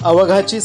अवघाची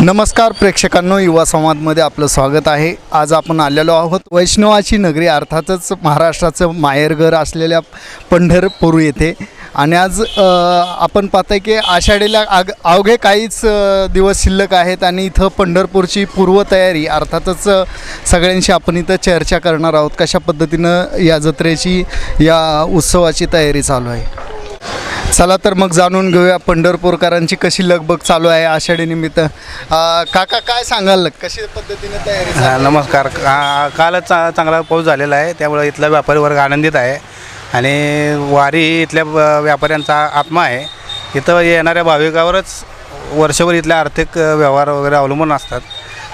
नमस्कार प्रेक्षकांनो, युवा संवादमध्ये आपलं स्वागत आहे। आज आपण आलेलो आहोत वैष्णवाची नगरी अर्थातच महाराष्ट्राचं माहेरघर असलेल्या पंढरपूर येथे। आणि आज आपण पाहताय की आषाढीला अवघे काहीच दिवस शिल्लक आहेत आणि इथं पंढरपूरची पूर्वतयारी अर्थातच सगळ्यांशी आपण इथं चर्चा करणार आहोत। कशा पद्धतीनं या जत्रेची या उत्सवाची तयारी चालू आहे, चला तर मग जाणून घेऊया पंढरपूरकरांची कशी लगबग चालू आहे आषाढी निमित्त। काका काय सांगाल, कशी पद्धतीने तयारी? नमस्कार। कालच चांगला पाऊस झालेला आहे, त्यामुळे इथला व्यापारी वर्ग आनंदित आहे आणि वारी इथल्या व्यापाऱ्यांचा आत्मा आहे। इथं येणाऱ्या भाविकावरच वर्षभर इथल्या आर्थिक व्यवहार वगैरे अवलंबून असतात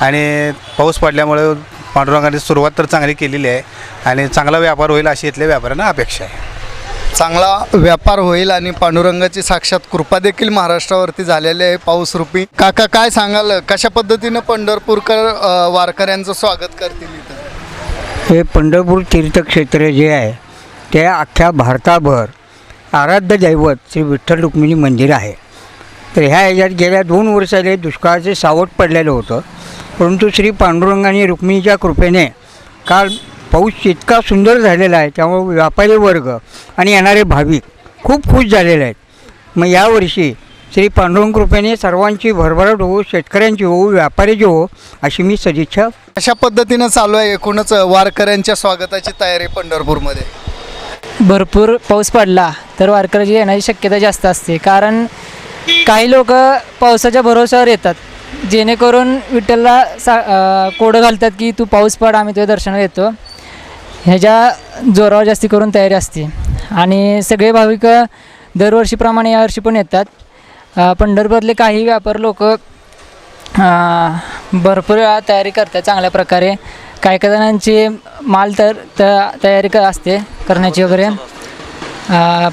आणि पाऊस पडल्यामुळे पांडुरंगाने सुरुवात तर चांगली केलेली आहे आणि चांगला व्यापार होईल अशी इथल्या व्यापाऱ्यांना अपेक्षा आहे। चांगला व्यापार होईल आणि पांडुरंगाची साक्षात कृपा देखील महाराष्ट्रावरती झालेली आहे पाऊसरूपी। काका काय सांगाल, कशा पद्धतीनं पंढरपूरकर वारकऱ्यांचं स्वागत करतील इथं? हे पंढरपूर तीर्थक्षेत्र जे आहे ते अख्ख्या भारताभर आराध्य दैवत श्री विठ्ठल रुक्मिणी मंदिर आहे। तर ह्या ह्याच्यात गेल्या 2 वर्षाले दुष्काळाचे सावट पडलेलं होतं, परंतु श्री पांडुरंगाने रुक्मिणीच्या कृपेने काल पाऊस इतका सुंदर झालेला आहे, त्यामुळे व्यापारी वर्ग आणि येणारे भाविक खूप खुश झालेले आहेत। मग यावर्षी श्री पांडुरंग कृपेने सर्वांची भरभराट हो, शेतकऱ्यांची हो, व्यापाऱ्याची हो अशी मी सदिच्छा। अशा पद्धतीनं चालू आहे एकूणच वारकऱ्यांच्या स्वागताची तयारी पंढरपूरमध्ये। भरपूर पाऊस पडला तर वारकऱ्याची येण्याची शक्यता जास्त असते, कारण काही लोक पावसाच्या भरोश्यावर येतात, जेणेकरून विठ्ठलला कोडं घालतात की तू पाऊस पड, आम्ही तुझ्या दर्शनाला येतो, ह्याच्या जोरावर जास्ती करून तयारी असते। आणि सगळे भाविक दरवर्षीप्रमाणे यावर्षी पण येतात। पंढरपूरले काही व्यापार लोक भरपूर वेळा तयारी करतात चांगल्या प्रकारे। काही जणांची माल तयारी असते करण्याची वगैरे।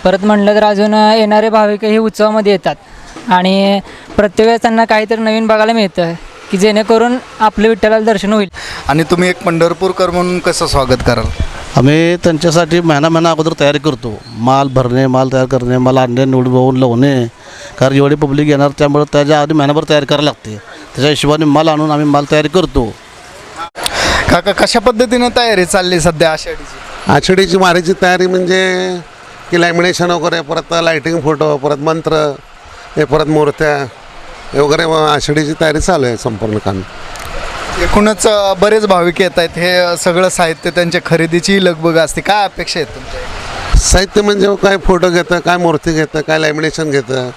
परत म्हटलं तर अजून येणारे भाविक हे उत्सवामध्ये येतात आणि प्रत्येक वेळेस त्यांना काहीतरी नवीन बघायला मिळतं की जेणेकरून आपलं विठ्ठलाला दर्शन होईल। आणि तुम्ही एक पंढरपूरकर म्हणून कसं स्वागत कराल? आम्ही त्यांच्यासाठी महिना अगोदर तयारी करतो, माल भरणे, माल तयार करणे, माल आणणे, निवडून लावणे, कारण एवढी पब्लिक येणार त्यामुळे त्याच्या आधी महिनाभर तयारी करायला लागते। त्याच्या हिशोबाने माल आणून आम्ही माल तयारी करतो। काका कशा पद्धतीनं तयारी चालली सध्या आषाढीची? आषाढीची वारीची तयारी म्हणजे की लॅमिनेशन वगैरे, परत लायटिंग फोटो, परत मंत्र, हे परत मूर्त्या वगैरे, आषाढीची तयारी चालू आहे संपूर्ण काम। एकूणच बरेच भाविक येत आहेत, हे सगळं साहित्य त्यांच्या खरेदीची लगबग असते, काय अपेक्षा आहेत तुमच्या? साहित्य म्हणजे काय फोटो घेतं, काय मूर्ती घेतं, काय लॅमिनेशन घेतं,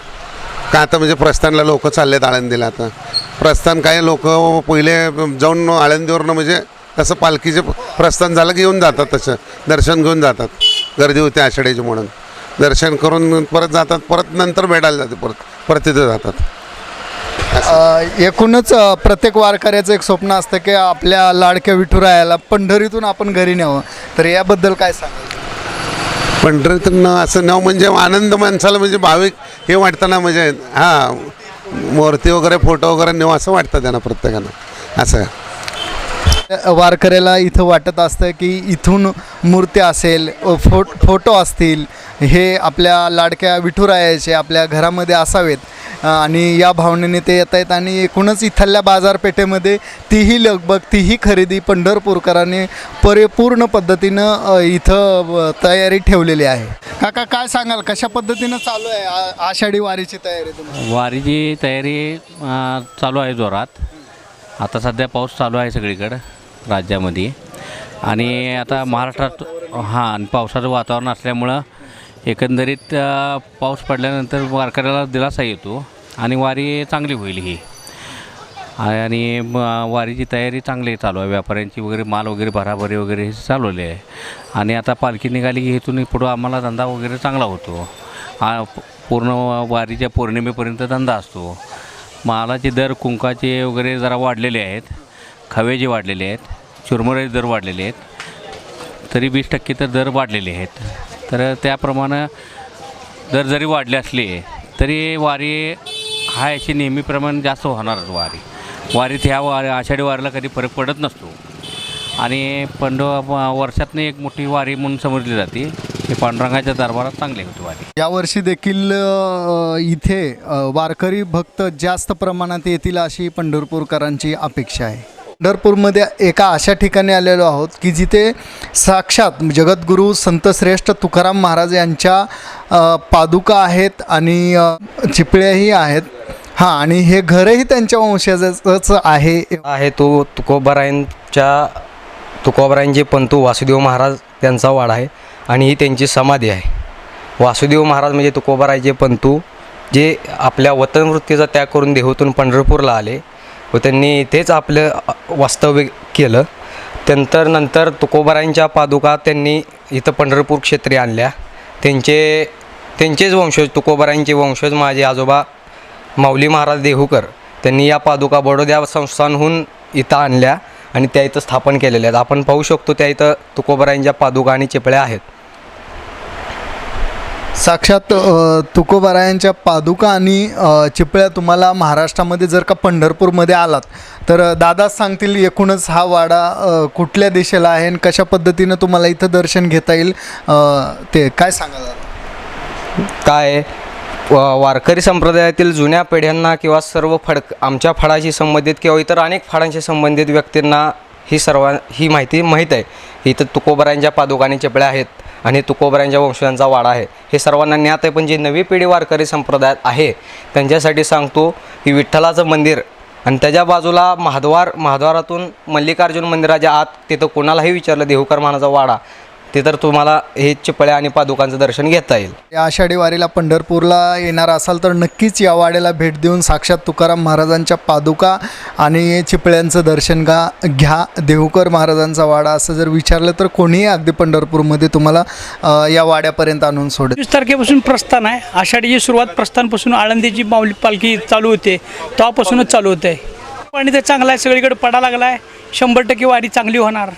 काय आता म्हणजे प्रस्थानला लोक चाललेत आळंदीला। आता प्रस्थान काही लोक पहिले जाऊन आळंदीवरनं म्हणजे तसं पालखीचे प्रस्थान झालं की येऊन जातात, तसं दर्शन घेऊन जातात, गर्दी होते आषाढीची म्हणून दर्शन करून परत जातात, परत नंतर भेटायला जाते, परत तिथे जातात। एकूणच प्रत्येक वारकऱ्याचं एक स्वप्न असतं की आपल्या लाडक्या विठुरायाला पंढरीतून आपण घरी न्यावं, तर याबद्दल काय सांगाल? पंढरीतून असं नाव म्हणजे आनंद माणसाला, म्हणजे भाविक हे वाटतं म्हणजे हां मूर्ती वगैरे फोटो वगैरे नेऊ असं वाटतं त्यांना प्रत्येकानं असं। वारकऱ्याला इथं वाटत असतं की इथून मूर्त्या असेल, फोटो असतील, हे आपल्या लाडक्या विठुरायाचे आपल्या घरामध्ये असावेत आणि या भावनेने ते येत आहेत. आणि एकूणच इथल्या बाजारपेठेमध्ये तीही लगबग, तीही खरेदी पंढरपूरकरांनी परिपूर्ण पद्धतीनं इथं तयारी ठेवलेली आहे. काका, काय सांगाल, कशा पद्धतीनं चालू आहे आषाढी वारीची तयारी तुमची? वारीची तयारी चालू आहे जोरात. आता सध्या पाऊस चालू आहे सगळीकडं राज्यामध्ये आणि आता महाराष्ट्रात आणि पावसाचं वातावरण असल्यामुळं एकंदरीत पाऊस पडल्यानंतर वारकऱ्याला दिलासा येतो आणि वारी चांगली होईल ही. आणि वारीची तयारी चांगली चालू आहे. व्यापाऱ्यांची वगैरे माल वगैरे भराभरी वगैरे हे चालवले आहे. आणि आता पालखी निघाली की इथून पुढं आम्हाला धंदा वगैरे चांगला होतो. पूर्ण वारीच्या पौर्णिमेपर्यंत धंदा असतो. मालाचे दर कुंकाचे वगैरे जरा वाढलेले आहेत, खवेचे वाढलेले आहेत, चुरमुऱ्याचे दर वाढलेले आहेत, तरी 20% तर दर वाढलेले आहेत. तर त्याप्रमाणे दर जरी वाढले असले तरी वारी हा याची नेहमीप्रमाणे जास्त होणारच. वारीत ह्या आषाढी वारीला कधी फरक पडत नसतो. आणि वर्षातनं एक मोठी वारी म्हणून समजली जाते. हे पांडुरंगाच्या दरबारात चांगली होती वारी. यावर्षी देखील इथे वारकरी भक्त जास्त प्रमाणात येतील अशी पंढरपूरकरांची अपेक्षा आहे. पंढरपूरमध्ये एका अशा ठिकाणी आलेलो आहोत की जिथे साक्षात जगद्गुरू संतश्रेष्ठ तुकाराम महाराज यांच्या पादुका आहेत आणि चिपळ्याही आहेत. हां, आणि हे घरही त्यांच्या वंशजाचंच आहे. तो तुकोबरायांचे पंतू वासुदेव महाराज त्यांचा वाडा आहे आणि ही त्यांची समाधी आहे. वासुदेव महाराज म्हणजे तुकोबरायचे पंतू, जे आपल्या वतनवृत्तीचा त्याग करून देहूतून पंढरपूरला आले व त्यांनी इथेच आपलं वास्तव्य केलं. नंतर तुकोबरायांच्या पादुका त्यांनी इथं पंढरपूर क्षेत्री आणल्या. त्यांचेच वंशज, तुकोबरायांचे वंशज माझे आजोबा माऊली महाराज देहूकर, त्यांनी या पादुका बडोद्या संस्थानहून इथं आणल्या आणि त्या इथं स्थापन केलेल्या आहेत. आपण पाहू शकतो त्या इथं तुकोबरायांच्या पादुका आणि चिपळ्या आहेत. साक्षात तुकोबरायांच्या पादुका आणि चिपळ्या तुम्हाला महाराष्ट्रामध्ये जर का पंढरपूरमध्ये आलात तर दादाच सांगतील एकूणच हा वाडा कुठल्या दिशेला आहे आणि कशा पद्धतीनं तुम्हाला इथं दर्शन घेता येईल, ते काय सांगा. काय वारकरी संप्रदायातील जुन्या पिढ्यांना किंवा सर्व आमच्या फळाशी संबंधित किंवा इतर अनेक फळांशी संबंधित व्यक्तींना ही माहिती माहीत आहे. इथं तुकोबरायांच्या पादुका आणि चिपळ्या आहेत आणि तुकोबरायांच्या वंशजांचा वाडा आहे, हे सर्वांना ज्ञात आहे. पण जी नवी पिढी वारकरी संप्रदायात आहे त्यांच्यासाठी सांगतो की विठ्ठलाचं मंदिर आणि त्याच्या बाजूला महाद्वारातून मल्लिकार्जुन मंदिराच्या आत, तिथं कोणालाही विचारलं देहूकर महाराजांचा वाडा, ते तर तुम्हाला हे चिपळ्या आणि पादुकांचं दर्शन घेता येईल. या आषाढी वारीला पंढरपूरला येणार असाल तर नक्कीच या वाड्याला भेट देऊन साक्षात तुकाराम महाराजांच्या पादुका आणि चिपळ्यांचं दर्शन घ्या. देहूकर महाराजांचा वाडा असं जर विचारलं तर कोणीही अगदी पंढरपूरमध्ये तुम्हाला या वाड्यापर्यंत आणून सोडेल. 20 तारखेपासून प्रस्थान आहे. आषाढीची सुरुवात प्रस्थानपासून आळंदीची माऊली पालखी चालू होते तेव्हापासूनच चालू होते. पाणी तर चांगला आहे, सगळीकडे पडा लागला आहे. 100% वारी चांगली होणार.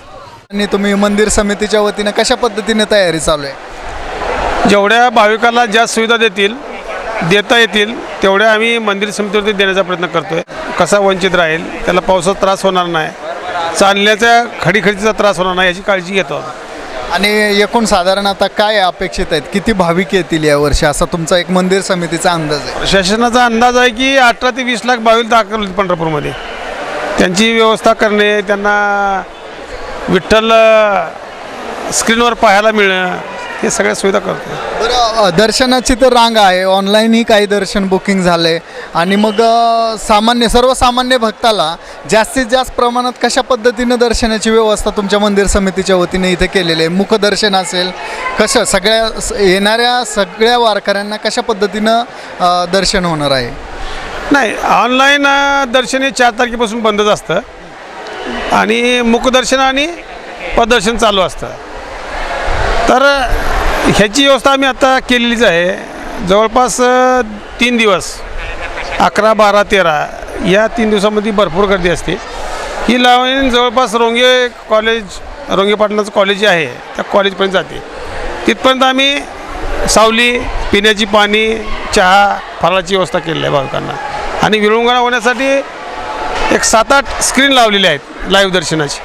आणि तुम्ही मंदिर समितीच्या वतीनं कशा पद्धतीने तयारी चालू आहे? जेवढ्या भाविकांना ज्या सुविधा देता येतील तेवढ्या आम्ही मंदिर समितीवरती देण्याचा प्रयत्न करतो आहे. कसा वंचित राहील, त्याला पावसाचा त्रास होणार नाही, चालण्याच्या खडीखडीचा त्रास होणार नाही याची काळजी घेतो. आणि एकूण साधारण आता काय अपेक्षित आहेत, किती भाविक येतील यावर्षी असा तुमचा एक मंदिर समितीचा अंदाज आहे? प्रशासनाचा अंदाज आहे की 18 ते 20 लाख भाविक दाखल होतील पंढरपूरमध्ये. त्यांची व्यवस्था करणे, त्यांना विठ्ठल स्क्रीनवर पाहायला मिळणं, हे सगळ्या सुविधा करतो. बरं, दर्शनाची तर रांग आहे, ऑनलाईनही काही दर्शन बुकिंग झाले आणि मग सर्वसामान्य भक्ताला जास्तीत जास्त प्रमाणात कशा पद्धतीनं दर्शनाची व्यवस्था तुमच्या मंदिर समितीच्या वतीने इथे केलेली आहे? मुखदर्शन असेल, कसं येणाऱ्या सगळ्या वारकऱ्यांना कशा पद्धतीनं दर्शन होणार आहे? नाही, ऑनलाईन दर्शन हे 4 तारखेपासून बंदच असतं आणि मुखदर्शन आणि पददर्शन चालू असतं. तर ह्याची व्यवस्था आम्ही आता केलेलीच आहे. जवळपास 3 दिवस 11, 12, 13 या 3 दिवसामध्ये भरपूर गर्दी असते. ही लाईन जवळपास रोंगे पाटलाचं कॉलेज आहे त्या कॉलेजपर्यंत जाते. तिथपर्यंत आम्ही सावली, पिण्याची पाणी, चहा, फराळाची व्यवस्था केलेली आहे भाविकांना. आणि विरंगुळा होण्यासाठी एक 7-8 स्क्रीन लावलेले आहेत लाईव्ह दर्शनाची.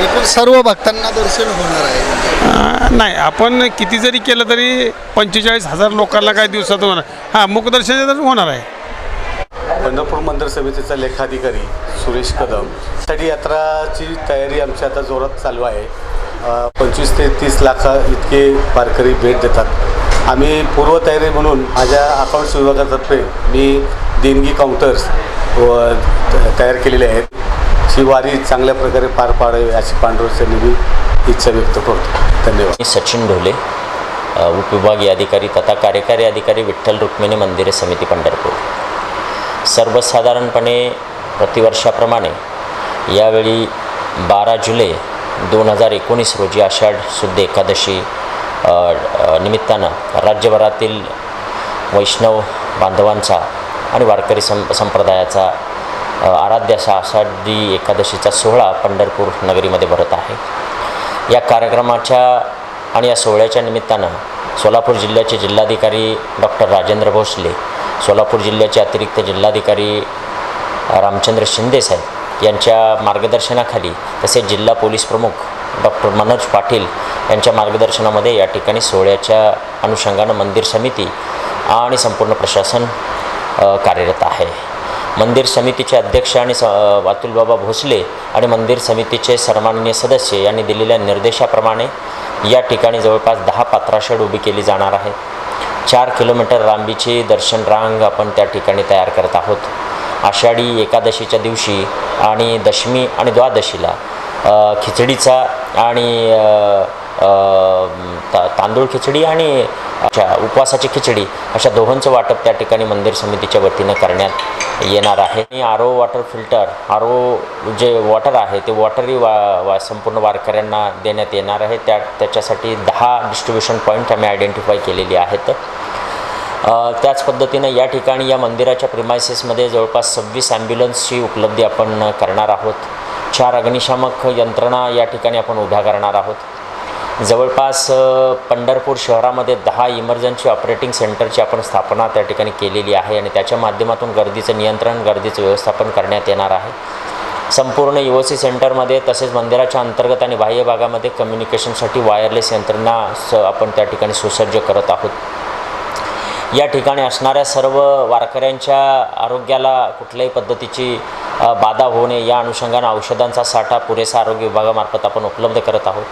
एकूण सर्व भक्तांना दर्शन होणार आहे. नाही, आपण किती जरी केलं तरी 45,000 लोकांना काही दिवसात होणार. हां, मुखदर्शन तर होणार आहे. पंढरपूर मंदिर समितीचा लेखाधिकारी सुरेश कदम. साठी यात्राची तयारी आमची आता जोरात चालू आहे. 25 ते 30 लाख इतके वारकरी भेट देतात. आम्ही पूर्वतयारी म्हणून माझ्या अकाउंट्स विभागातर्फे मी देणगी काउंटर्स तयार केलेले आहेत. ही वारी चांगल्या प्रकारे पार पाडावी अशी पांडुरंगाची मी इच्छा व्यक्त करतो. धन्यवाद. मी सचिन ढोले, उपविभागीय अधिकारी तथा कार्यकारी अधिकारी विठ्ठल रुक्मिणी मंदिरे समिती पंढरपूर. सर्वसाधारणपणे प्रतिवर्षाप्रमाणे यावेळी 12 जुलै 2019 रोजी आषाढ शुद्ध एकादशी निमित्तानं राज्यभरातील वैष्णव बांधवांचा आणि वारकरी संप्रदायाचा आराध्य असा आषाढी एकादशीचा सोहळा पंढरपूर नगरीमध्ये भरत आहे. या कार्यक्रमाच्या आणि या सोहळ्याच्या निमित्तानं सोलापूर जिल्ह्याचे जिल्हाधिकारी डॉक्टर राजेंद्र भोसले, सोलापूर जिल्ह्याचे अतिरिक्त जिल्हाधिकारी रामचंद्र शिंदे साहेब यांच्या मार्गदर्शनाखाली तसेच जिल्हा पोलीस प्रमुख डॉक्टर मनोज पाटील यांच्या मार्गदर्शनामध्ये या ठिकाणी सोहळ्याच्या अनुषंगानं मंदिर समिती आणि संपूर्ण प्रशासन कार्यरत आहे. मंदिर समितीचे अध्यक्ष आणि वातुलबाबा भोसले आणि मंदिर समितीचे सन्माननीय सदस्य यांनी दिलेल्या निर्देशाप्रमाणे या ठिकाणी जवळपास 10 पात्रा शेड उभी केली जाणार आहे. 4 किलोमीटर लांबीची दर्शन रांग आपण त्या ठिकाणी तयार करत आहोत. आषाढी एकादशीच्या दिवशी आणि दशमी आणि द्वादशीला खिचडीचा आणि तांदूळ खिचडी आणि उपवासाची खिचडी अशा दोहोंचं वाटप त्या ठिकाणी मंदिर समितीच्या वतीनं करण्यात येणार आहे. आणि आरो वॉटर फिल्टर, आरो जे वॉटर आहे ते वॉटरही संपूर्ण वारकऱ्यांना देण्यात येणार आहे. त्याच्यासाठी 10 डिस्ट्रीब्युशन पॉईंट आम्ही आयडेंटिफाय केलेली आहेत. त्याच पद्धतीनं या ठिकाणी या मंदिराच्या प्रिमायसेसमध्ये जवळपास 26 ॲम्ब्युलन्सची उपलब्धी आपण करणार आहोत. 4 अग्निशामक यंत्रणा या ठिकाणी आपण उभ्या करणार आहोत. जवळपास पंढरपूर शहरामध्ये 10 इमर्जन्सी ऑपरेटिंग सेंटरची आपण स्थापना त्या ठिकाणी केलेली आहे आणि त्याच्या माध्यमातून गर्दीचं नियंत्रण, गर्दीचं व्यवस्थापन करण्यात येणार आहे. संपूर्ण UOC सेंटरमध्ये तसेच मंदिराच्या अंतर्गत आणि बाह्य भागामध्ये कम्युनिकेशनसाठी वायरलेस यंत्रणा आपण त्या ठिकाणी सुसज्ज करत आहोत. या ठिकाणी असणाऱ्या सर्व वारकऱ्यांच्या आरोग्याला कुठल्याही पद्धतीची बाधा होऊ नये या अनुषंगानं औषधांचा साठा पुरेसा आरोग्य विभागामार्फत आपण उपलब्ध करत आहोत.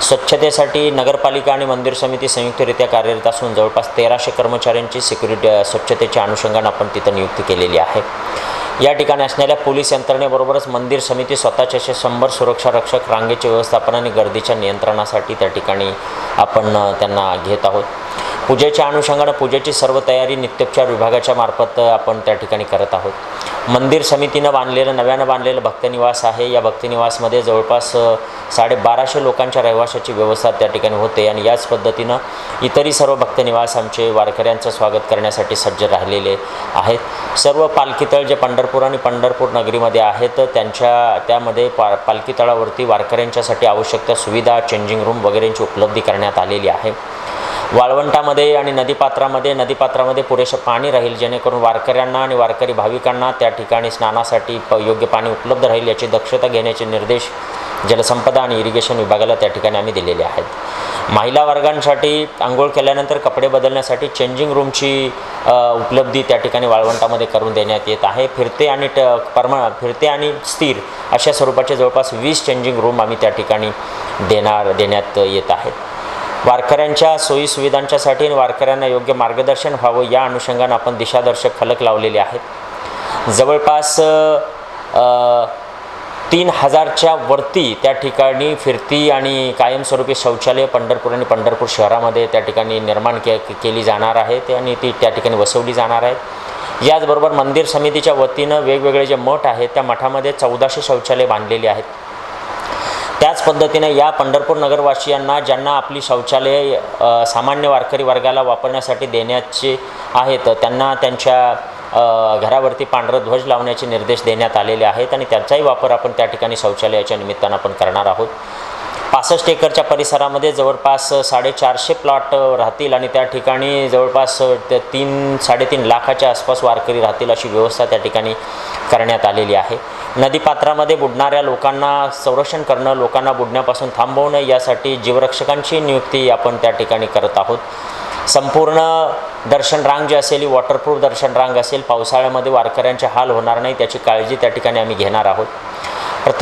स्वच्छतेसाठी नगरपालिका आणि मंदिर समिती संयुक्तरित्या कार्यरत असून जवळपास 1300 कर्मचाऱ्यांची स्वच्छतेच्या अनुषंगानं आपण तिथं नियुक्ती केलेली आहे. या ठिकाणी असणाऱ्या पोलीस यंत्रणेबरोबरच मंदिर समिती स्वतःचे 100 सुरक्षा रक्षक रांगेचे व्यवस्थापन आणि गर्दीच्या नियंत्रणासाठी त्या ठिकाणी आपण त्यांना घेत आहोत. पूजेच्या अनुषंगानं पूजेची सर्व तयारी नित्योपचार विभागाच्या मार्फत आपण त्या ठिकाणी करत आहोत. मंदिर समितीनं नव्यानं बांधलेलं भक्तनिवास आहे. या भक्तनिवासमध्ये जवळपास 1250 लोकांच्या रहिवाशाची व्यवस्था त्या ठिकाणी होते आणि याच पद्धतीनं इतरही सर्व भक्तनिवास आमचे वारकऱ्यांचं स्वागत करण्यासाठी सज्ज राहिलेले आहेत. सर्व पालखीतळ जे पंढरपूर आणि पंढरपूर नगरीमध्ये आहेत त्यामध्ये पालखी तळावरती वारकऱ्यांच्यासाठी आवश्यक त्या सुविधा, चेंजिंग रूम वगैरेंची उपलब्धी करण्यात आलेली आहे. वाळवंटामध्ये आणि नदीपात्रामध्ये पुरेसं पाणी राहील जेणेकरून वारकऱ्यांना आणि वारकरी भाविकांना त्या ठिकाणी स्नानासाठी योग्य पाणी उपलब्ध राहील याची दक्षता घेण्याचे निर्देश जलसंपदा आणि इरिगेशन विभागाला त्या ठिकाणी आम्ही दिलेले आहेत. महिला वर्गांसाठी आंघोळ केल्यानंतर कपडे बदलण्यासाठी चेंजिंग रूमची उपलब्धी त्या ठिकाणी वाळवंटामध्ये करून देण्यात येत आहे. फिरते आणि स्थिर अशा स्वरूपाचे जवळपास 20 चेंजिंग रूम आम्ही त्या ठिकाणी देण्यात येत आहेत. वारकऱ्यांच्या सोयीसुविधांच्यासाठी आणि वारकऱ्यांना योग्य मार्गदर्शन व्हावं या अनुषंगानं आपण दिशादर्शक फलक लावलेले आहेत. जवळपास 3000च्या वरती त्या ठिकाणी फिरती आणि कायमस्वरूपी शौचालय पंढरपूर आणि पंढरपूर शहरामध्ये त्या ठिकाणी निर्माण केली जाणार आहेत आणि ती त्या ठिकाणी बसवली जाणार आहेत. याचबरोबर मंदिर समितीच्या वतीनं वेगवेगळे जे मठ आहेत त्या मठामध्ये 1400 शौचालय बांधलेली आहेत. त्याच पद्धतीने या पंढरपूर नगरवासियांना ज्यांना आपली शौचालय सामान्य वारकरी वर्गाला वापरण्यासाठी देण्याचे आहेत त्यांना त्यांच्या घरावरती पांढरा ध्वज लावण्याचे निर्देश देण्यात आलेले आहेत आणि त्याचाही वापर आपण त्या ठिकाणी शौचालयाच्या निमित्तानं आपण करणार आहोत. 65 एकरच्या परिसरामध्ये जवळपास 450 प्लॉट राहतील आणि त्या ठिकाणी जवळपास 3-3.5 लाखाच्या आसपास वारकरी राहतील अशी व्यवस्था त्या ठिकाणी करण्यात आलेली आहे. नदीपात्रामध्ये बुडणाऱ्या लोकांना संरक्षण करणं, लोकांना बुडण्यापासून थांबवणं यासाठी जीवरक्षकांची नियुक्ती आपण त्या ठिकाणी करत आहोत. संपूर्ण दर्शन रांग जी असेल ही वॉटरप्रूफ दर्शन रांग असेल. पावसाळ्यामध्ये वारकऱ्यांचे हाल होणार नाही त्याची काळजी त्या ठिकाणी आम्ही घेणार आहोत.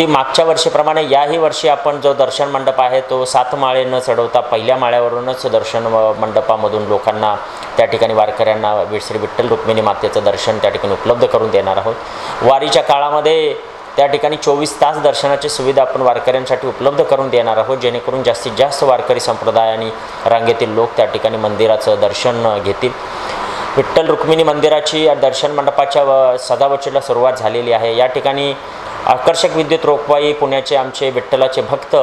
मागच्या वर्षीप्रमाणे याही वर्षी आपण जो दर्शन मंडप आहे तो 7 माळे न चढवता पहिल्या माळ्यावरूनच दर्शन मंडपामधून लोकांना त्या ठिकाणी वारकऱ्यांना श्री विठ्ठल रुक्मिणी मातेचं दर्शन त्या ठिकाणी उपलब्ध करून देणार आहोत. वारीच्या काळामध्ये त्या ठिकाणी 24 तास दर्शनाची सुविधा आपण वारकऱ्यांसाठी उपलब्ध करून देणार आहोत, जेणेकरून जास्तीत जास्त वारकरी संप्रदाय आणि रांगेतील लोक त्या ठिकाणी मंदिराचं दर्शन घेतील. विठ्ठल रुक्मिणी मंदिराची दर्शन मंडपाच्या सजावटीला सुरुवात झालेली आहे. या ठिकाणी आकर्षक विद्युत रोषणाई पुण्याचे आमचे विठ्ठलाचे भक्त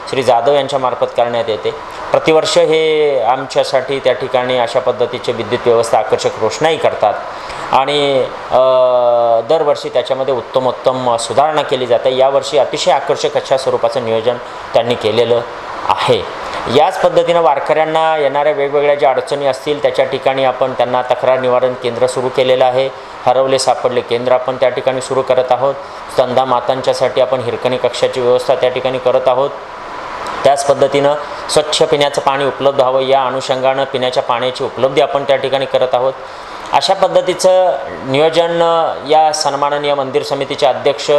श्री जाधव यांच्यामार्फत करण्यात येते. प्रतिवर्ष हे आमच्यासाठी त्या ठिकाणी अशा पद्धतीचे विद्युत व्यवस्था आकर्षक रोषणाई करतात आणि दरवर्षी त्याच्यामध्ये उत्तमोत्तम सुधारणा केली जाते. यावर्षी अतिशय आकर्षक अशा स्वरूपाचं नियोजन त्यांनी केलेलं आहे. याच पद्धतीनं वारकऱ्यांना येणाऱ्या वेगवेगळ्या ज्या अडचणी असतील त्याच्या ठिकाणी आपण त्यांना तक्रार निवारण केंद्र सुरू केलेलं आहे. हरवले सापडले केंद्र आपण त्या ठिकाणी सुरू करत आहोत. स्तंदा मातांच्यासाठी आपण हिरकणी कक्षाची व्यवस्था त्या ठिकाणी करत आहोत. त्याच पद्धतीनं स्वच्छ पिण्याचं पाणी उपलब्ध हवं या अनुषंगानं पिण्याच्या पाण्याची उपलब्धी आपण त्या ठिकाणी करत आहोत. अशा पद्धतीचं नियोजन या सन्माननीय मंदिर समितीचे अध्यक्ष,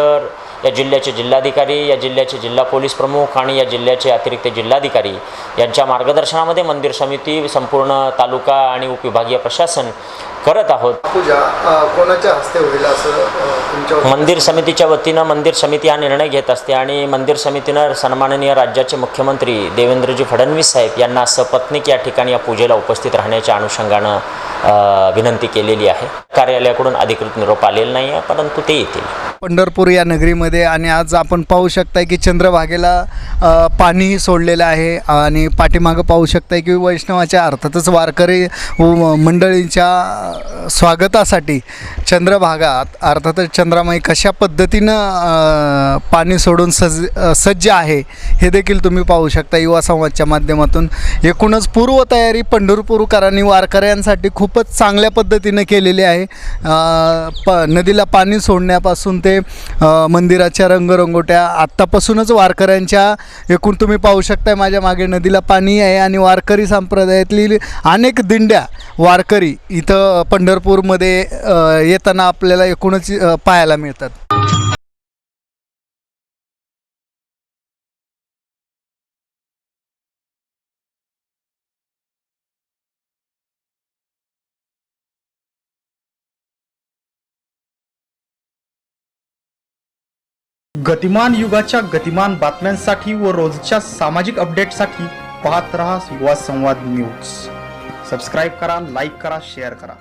या जिल्ह्याचे जिल्हाधिकारी, या जिल्ह्याचे जिल्हा पोलीस प्रमुख आणि या जिल्ह्याचे अतिरिक्त जिल्हाधिकारी यांच्या मार्गदर्शनामध्ये मंदिर समिती, संपूर्ण तालुका आणि उपविभागीय प्रशासन करत आहोत. पूजा कोणाच्या हस्ते होईल असं तुमच्या मंदिर समितीच्या वतीनं मंदिर समिती हा निर्णय घेत असते आणि मंदिर समितीनं सन्माननीय राज्याचे मुख्यमंत्री देवेंद्रजी फडणवीस साहेब यांना सपत्नीक या ठिकाणी या पूजेला उपस्थित राहण्याच्या अनुषंगानं विनंती केलेली आहे. कार्यालयाकडून अधिकृत निरोप आलेला नाही आहे, परंतु ते येतील. पंढरपूर या नगरीमध्ये आणि आज आपण पाहू शकताय की चंद्रभागेला पाणीही सोडलेलं आहे आणि पाठीमागं पाहू शकताय की वैष्णवाच्या अर्थातच वारकरी मंडळींच्या स्वागतासाठी चंद्रभागात अर्थातच चंद्रामाई कशा पद्धतीनं पाणी सोडून सज्ज आहे हे देखील तुम्ही पाहू शकता युवा संवादच्या माध्यमातून. एकूणच पूर्वतयारी पंढरपूरकरांनी वारकऱ्यांसाठी खूपच चांगल्या पद्धतीनं केलेली आहे. नदीला पाणी सोडण्यापासून ते मंदिराच्या रंगरंगोट्या आत्तापासूनच वारकऱ्यांच्या एकूण तुम्ही पाहू शकताय माझ्या मागे नदीला पाणी आहे आणि वारकरी संप्रदायातली अनेक दिंड्या वारकरी इथं पंढरपूरमध्ये येताना आपल्याला एकूणच पाहायला मिळतात. गतिमान युगाच्या गतिमान बातम्यांसाठी व रोजच्या सामाजिक अपडेटसाठी पाहत रहा युवा संवाद न्यूज. सबस्क्राईब करा, लाईक करा, शेअर करा.